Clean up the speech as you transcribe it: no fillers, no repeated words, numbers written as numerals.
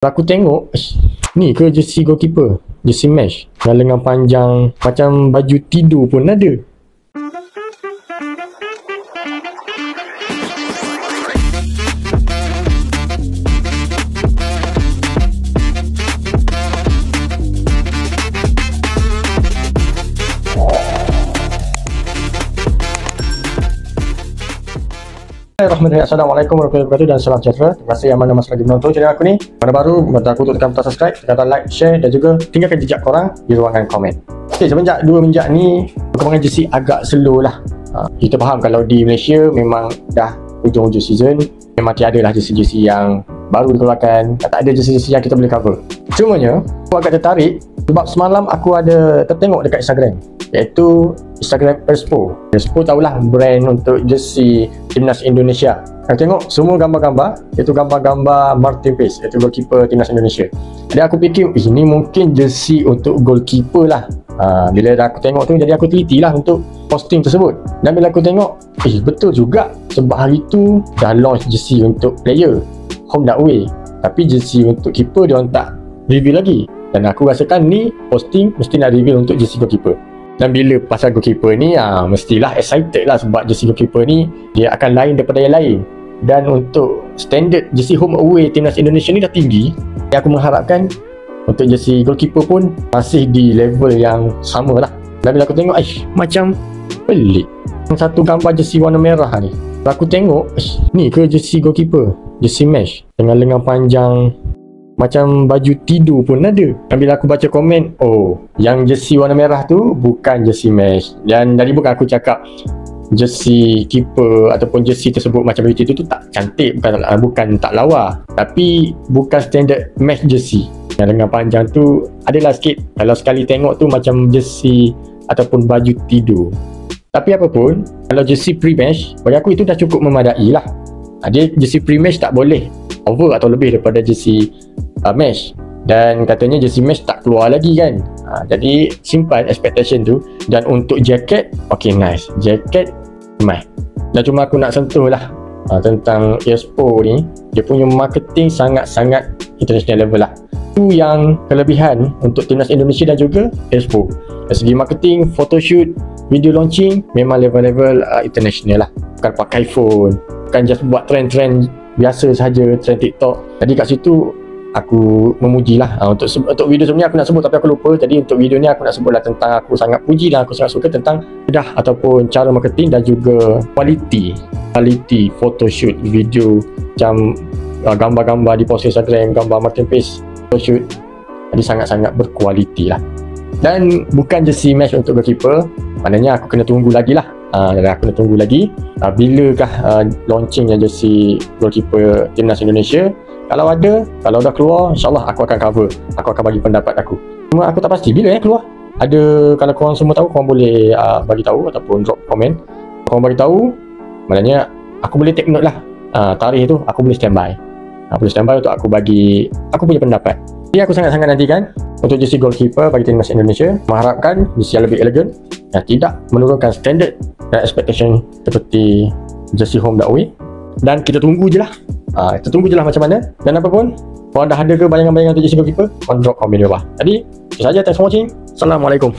Aku tengok, ni ke jersey goalkeeper? Jersey mesh yang lengan panjang macam baju tidur pun ada. Assalamualaikum warahmatullahi wabarakatuh dan salam sejahtera. Terima kasih yang mana masih lagi menonton channel aku ni. Mana baru, bantu aku untuk tekan butang subscribe, tekan like, share dan juga tinggalkan jejak korang di ruangan komen. Okay, semenjak 2 minggu ni perkembangan jersey agak slow lah. Kita faham kalau di Malaysia memang dah hujung-hujung season, memang tiada lah jersey-jersey yang baru dikeluarkan, tak ada jersey-jersey yang kita boleh cover. Cumanya aku agak tertarik sebab semalam aku ada tertengok dekat Instagram, iaitu Instagram Perspo. Perspo tahulah brand untuk jersey Timnas Indonesia. Aku tengok semua gambar-gambar, iaitu gambar-gambar Martin Paes, iaitu goalkeeper Timnas Indonesia. Jadi aku fikir ini mungkin jersey untuk goalkeeper lah. Bila aku tengok tu, jadi aku teliti lah untuk posting tersebut. Dan bila aku tengok, betul juga, sebab hari tu dah launch jersey untuk player home dan away, tapi jersey untuk keeper dia orang tak review lagi. Dan aku rasakan ni posting mesti nak review untuk jersey goalkeeper. Dan bila pasal goalkeeper ni, mestilah excited lah sebab jersey goalkeeper ni dia akan lain daripada yang lain. Dan untuk standard jersey home away Timnas Indonesia ni dah tinggi. Jadi aku mengharapkan untuk jersey goalkeeper pun masih di level yang sama lah. Dan bila aku tengok, macam pelik. Satu gambar jersey warna merah ni, bila aku tengok, ni ke jersey goalkeeper? Jersey mesh dengan lengan panjang macam baju tidur pun ada. Dan bila aku baca komen, yang jersey warna merah tu bukan jersey mesh. Dan dari bukan aku cakap jersey keeper ataupun jersey tersebut macam baju tidur tu tak cantik, bukan tak lawa, tapi bukan standard mesh jersey. Yang lengan panjang tu adalah sikit, kalau sekali tengok tu macam jersey ataupun baju tidur. Tapi apapun, kalau jersey pre-mesh, bagi aku itu dah cukup memadai lah. Dia jersey pre-mesh tak boleh over atau lebih daripada jersey mesh. Dan katanya jersey mesh tak keluar lagi kan. Jadi simpan expectation tu. Dan untuk jaket, nice, jaket mai. Dan cuma aku nak sentuh lah tentang Perspo ni, dia punya marketing sangat-sangat international level lah. Itu yang kelebihan untuk Timnas Indonesia dan juga Perspo. Dari segi marketing, photoshoot, video launching memang level-level international lah. Bukan pakai phone, bukan just buat trend-trend biasa sahaja, trend TikTok. Jadi kat situ aku memujilah. Untuk video sebelum ni aku nak sebut tapi aku lupa. Jadi untuk video ni aku nak sebutlah tentang aku sangat puji dan aku sangat suka tentang kedah ataupun cara marketing dan juga quality photoshoot video, macam gambar-gambar di post Instagram, gambar Martin Paes photoshoot. Jadi sangat-sangat berkualiti lah. Dan bukan jersey mesh untuk goalkeeper, maknanya aku kena tunggu lagi lah. Aku nak tunggu lagi bilakah launching yang jersey goalkeeper Timnas Indonesia. Kalau ada, kalau dah keluar, insyaAllah aku akan cover. Aku akan bagi pendapat aku. Cuma aku tak pasti bila keluar. Kalau korang semua tahu, korang boleh bagi tahu ataupun drop komen. Korang bagi tahu, maknanya aku boleh take note lah. Tarikh tu aku boleh standby. Aku boleh standby untuk aku bagi aku punya pendapat. Jadi aku sangat-sangat nantikan untuk jersey goalkeeper bagi Timnas Indonesia. Mengharapkan jersey yang lebih elegan, yang tidak menurunkan standard dan expectation seperti jersey home dan away. Dan kita tunggu je lah. Kita tunggu je lah macam mana. Dan apapun, korang dah ada ke bayangan-bayangan untuk jersey goalkeeper, korang drop komen di bawah. Jadi, itu saja. Thanks for watching. Assalamualaikum.